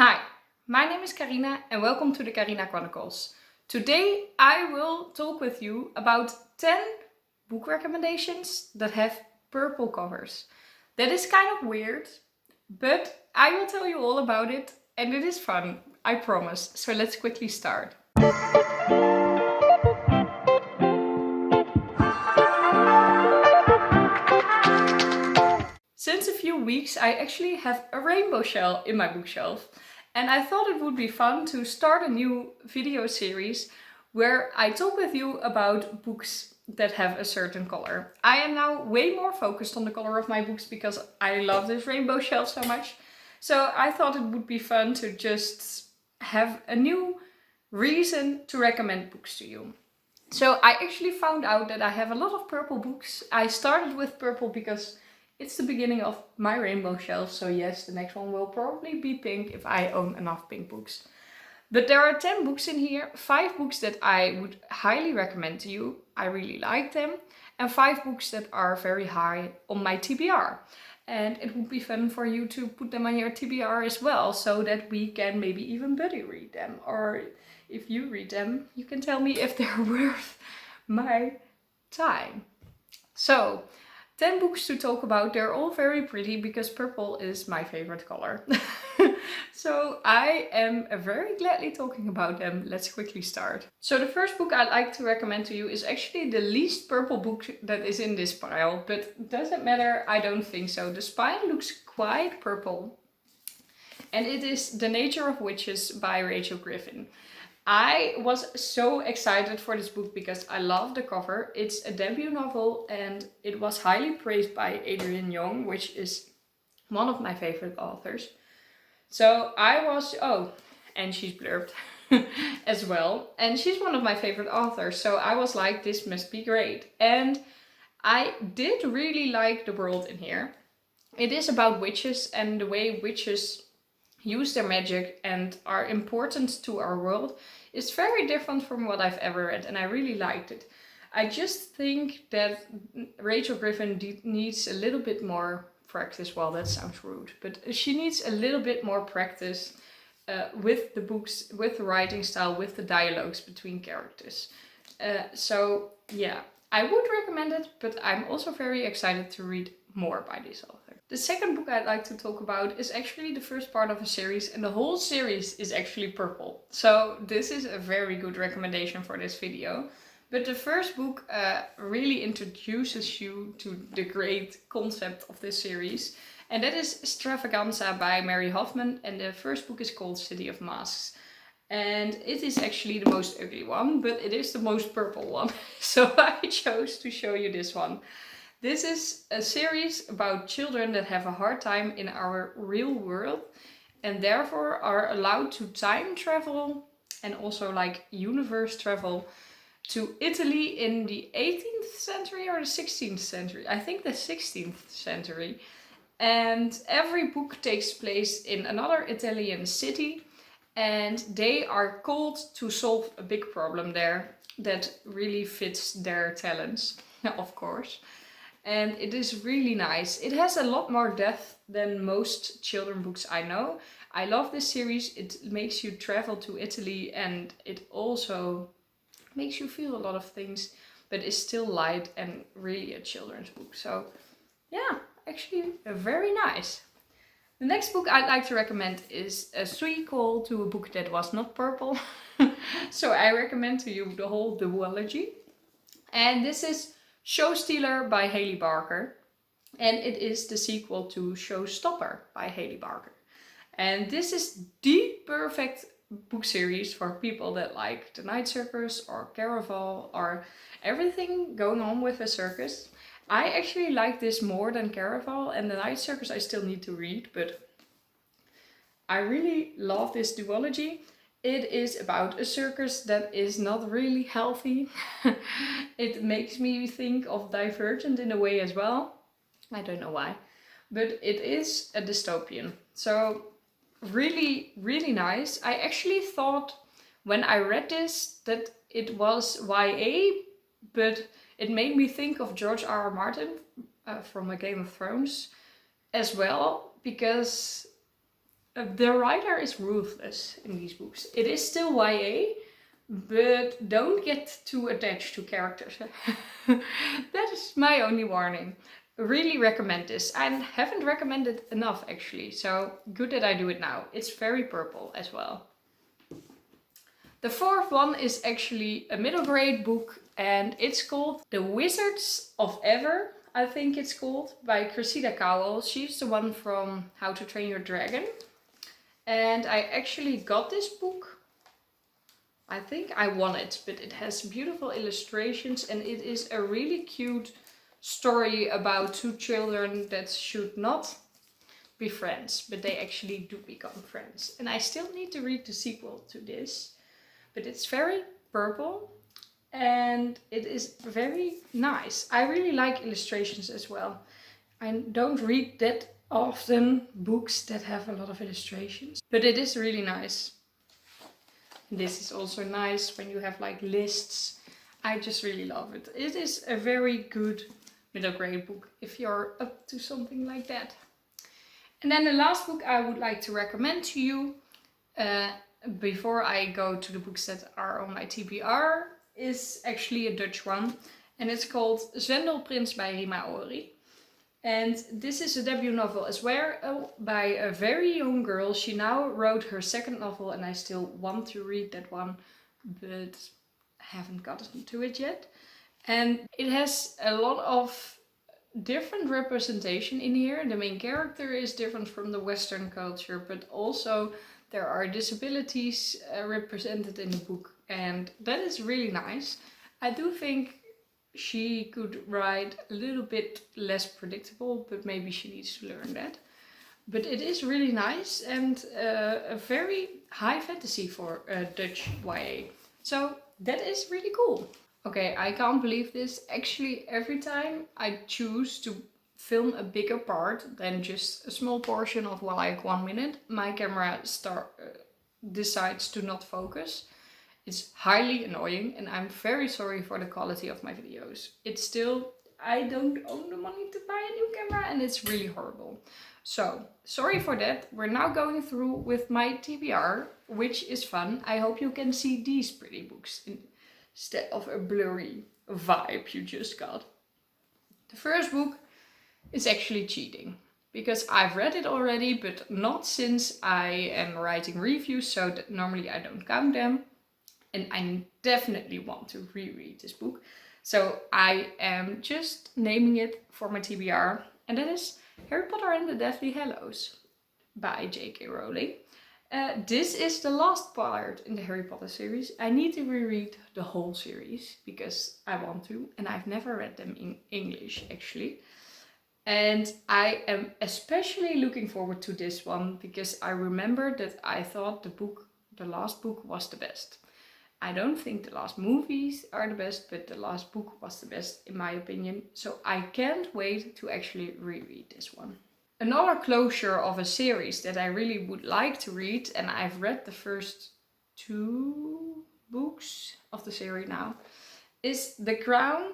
Hi, my name is Karina and welcome to the Karina Chronicles. Today I will talk with you about 10 book recommendations that have purple covers. That is kind of weird, but I will tell you all about it and it is fun, I promise. So let's quickly start. Since a few weeks I actually have a rainbow shell in my bookshelf. And I thought it would be fun to start a new video series where I talk with you about books that have a certain color. I am now way more focused on the color of my books because I love this rainbow shelf so much. So I thought it would be fun to just have a new reason to recommend books to you. So I actually found out that I have a lot of purple books. I started with purple because it's the beginning of my rainbow shelf, so yes, the next one will probably be pink if I own enough pink books. But there are 10 books in here, 5 books that I would highly recommend to you, I really like them, and 5 books that are very high on my TBR. And it would be fun for you to put them on your TBR as well, so that we can maybe even buddy read them. Or if you read them, you can tell me if they're worth my time. So, 10 books to talk about. They're all very pretty because purple is my favorite color. So I am very gladly talking about them. Let's quickly start. So the first book I'd like to recommend to you is actually the least purple book that is in this pile, but doesn't matter, I don't think so. The spine looks quite purple. And it is The Nature of Witches by Rachel Griffin. I was so excited for this book because I love the cover. It's a debut novel and it was highly praised by Adrienne Young, which is one of my favorite authors. So I was, and she's blurbed as well. And she's one of my favorite authors. So I was like, this must be great. And I did really like the world in here. It is about witches and the way witches use their magic and are important to our world is very different from what I've ever read, and I really liked it. I just think that Rachel Griffin needs a little bit more practice. Well, that sounds rude, but she needs a little bit more practice with the books, with the writing style, with the dialogues between characters. So yeah, I would recommend it, but I'm also very excited to read more by this author. The second book I'd like to talk about is actually the first part of a series, and the whole series is actually purple. So this is a very good recommendation for this video. But the first book really introduces you to the great concept of this series. And that is Extravaganza by Mary Hoffman, and the first book is called City of Masks. And it is actually the most ugly one, but it is the most purple one. So I chose to show you this one. This is a series about children that have a hard time in our real world and therefore are allowed to time travel and also like universe travel to Italy in the 18th century or the 16th century. I think the 16th century. And every book takes place in another Italian city and they are called to solve a big problem there that really fits their talents, of course. And it is really nice. It has a lot more depth than most children books I know. I love this series. It makes you travel to Italy and it also makes you feel a lot of things, but is still light and really a children's book. So yeah, actually very nice. The next book I'd like to recommend is a sequel to a book that was not purple. So I recommend to you the whole duology. And this is Show Stealer by Hailey Barker, and it is the sequel to Showstopper by Hailey Barker. And this is the perfect book series for people that like the night circus or Caraval or everything going on with a circus. I actually like this more than Caraval, and the night circus I still need to read, but I really love this duology. It is about a circus that is not really healthy. It makes me think of Divergent in a way as well. I don't know why. But it is a dystopian. So really, really nice. I actually thought when I read this that it was YA, but it made me think of George R.R. Martin from A Game of Thrones as well. Because The writer is ruthless in these books. It is still YA, but don't get too attached to characters. That is my only warning. Really recommend this. I haven't recommended enough actually, so good that I do it now. It's very purple as well. The fourth one is actually a middle grade book, and it's called The Wizards of Ever, I think it's called, by Cressida Cowell. She's the one from How to Train Your Dragon. And I actually got this book. I think I won it, but it has beautiful illustrations and it is a really cute story about two children that should not be friends, but they actually do become friends. And I still need to read the sequel to this, but it's very purple and it is very nice. I really like illustrations as well. I don't read that often books that have a lot of illustrations, but it is really nice. This is also nice when you have like lists. I just really love it. It is a very good middle grade book if you're up to something like that. And then the last book I would like to recommend to you before I go to the books that are on my TBR is actually a Dutch one, and it's called Zwendelprins by Himaori. And this is a debut novel as well by a very young girl. She now wrote her second novel and I still want to read that one, but haven't gotten to it yet. And it has a lot of different representation in here. The main character is different from the Western culture, but also there are disabilities represented in the book, and that is really nice. I do think she could write a little bit less predictable, but maybe she needs to learn that. But it is really nice and a very high fantasy for Dutch YA. So that is really cool. Okay, I can't believe this. Actually, every time I choose to film a bigger part than just a small portion of like 1 minute, my camera decides to not focus. It's highly annoying and I'm very sorry for the quality of my videos. It's still, I don't own the money to buy a new camera and it's really horrible. So, sorry for that. We're now going through with my TBR, which is fun. I hope you can see these pretty books instead of a blurry vibe you just got. The first book is actually cheating, because I've read it already, but not since I am writing reviews, so that normally I don't count them. And I definitely want to reread this book. So I am just naming it for my TBR. And that is Harry Potter and the Deathly Hallows by J.K. Rowling. This is the last part in the Harry Potter series. I need to reread the whole series because I want to. And I've never read them in English actually. And I am especially looking forward to this one because I remember that I thought the last book was the best. I don't think the last movies are the best, but the last book was the best in my opinion. So I can't wait to actually reread this one. Another closure of a series that I really would like to read, and I've read the first 2 books of the series now, is The Crown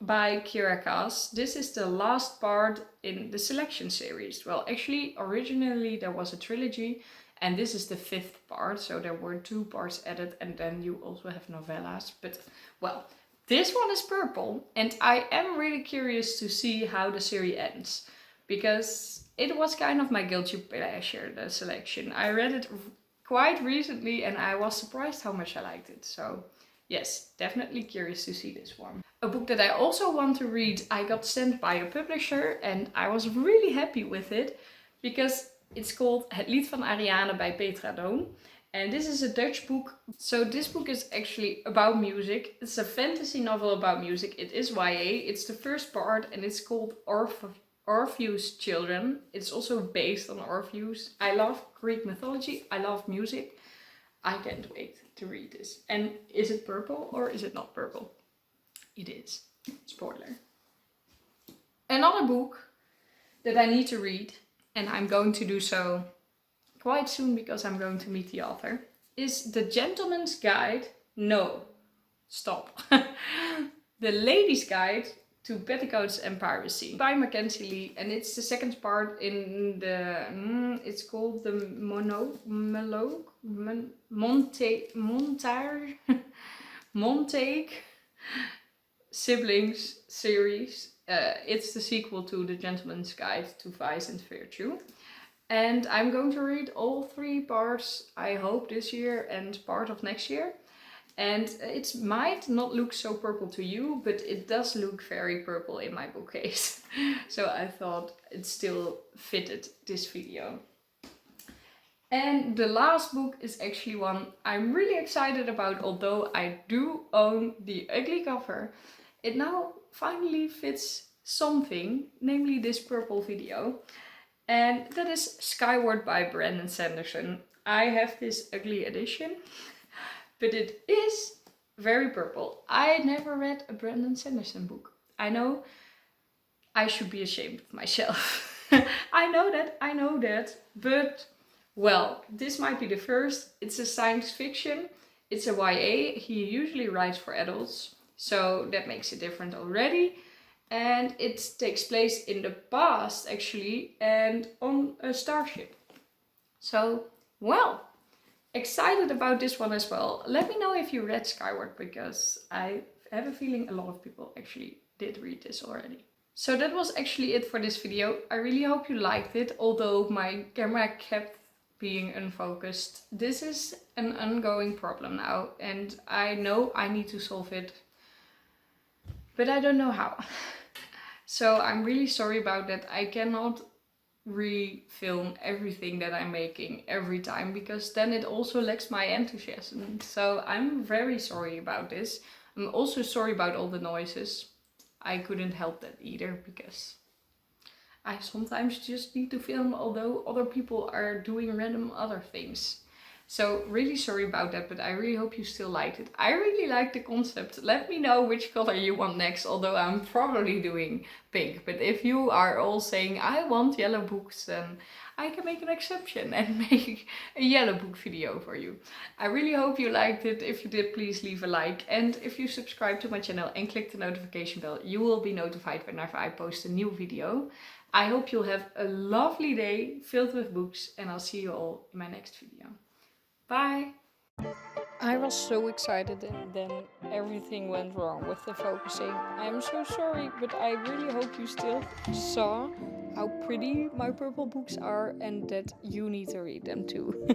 by Kiera. This is the last part in the Selection series. Well, actually, originally there was a trilogy, and this is the 5th part, so there were 2 parts added, and then you also have novellas. But, well, this one is purple, and I am really curious to see how the series ends, because it was kind of my guilty pleasure, the Selection. I read it quite recently, and I was surprised how much I liked it. So, yes, definitely curious to see this one. A book that I also want to read, I got sent by a publisher, and I was really happy with it, because it's called Het Lied van Ariane by Petra. And this is a Dutch book. So this book is actually about music. It's a fantasy novel about music. It is YA. It's the first part and it's called Orthus Children. It's also based on Orpheus. I love Greek mythology. I love music. I can't wait to read this. And is it purple or is it not purple? It is. Spoiler. Another book that I need to read, and I'm going to do so quite soon because I'm going to meet the author, is The Gentleman's Guide. No, stop. The Lady's Guide to Petticoats and Piracy by Mackenzi Lee, and it's the second part in the it's called the Montague siblings series. It's the sequel to The Gentleman's Guide to Vice and Virtue, and I'm going to read all 3 parts, I hope this year and part of next year. And it might not look so purple to you, but it does look very purple in my bookcase. So I thought it still fitted this video. And the last book is actually one I'm really excited about, although I do own the ugly cover. It now finally fits something, namely this purple video. And that is Skyward by Brandon Sanderson. I have this ugly edition. But it is very purple. I never read a Brandon Sanderson book. I know I should be ashamed of myself. I know that. But, well, this might be the first. It's a science fiction. It's a YA. He usually writes for adults. So that makes it different already. And it takes place in the past, actually, and on a starship. So, well, excited about this one as well. Let me know if you read Skyward, because I have a feeling a lot of people actually did read this already. So that was actually it for this video. I really hope you liked it, although my camera kept being unfocused. This is an ongoing problem now, and I know I need to solve it, but I don't know how. So I'm really sorry about that. I cannot re-film everything that I'm making every time, because then it also lacks my enthusiasm. So I'm very sorry about this. I'm also sorry about all the noises. I couldn't help that either, because I sometimes just need to film although other people are doing random other things. So really sorry about that, but I really hope you still liked it. I really like the concept. Let me know which color you want next, although I'm probably doing pink. But if you are all saying I want yellow books, then I can make an exception and make a yellow book video for you. I really hope you liked it. If you did, please leave a like. And if you subscribe to my channel and click the notification bell, you will be notified whenever I post a new video. I hope you'll have a lovely day filled with books, and I'll see you all in my next video. Bye! I was so excited, and then everything went wrong with the focusing. I'm so sorry, but I really hope you still saw how pretty my purple books are and that you need to read them too.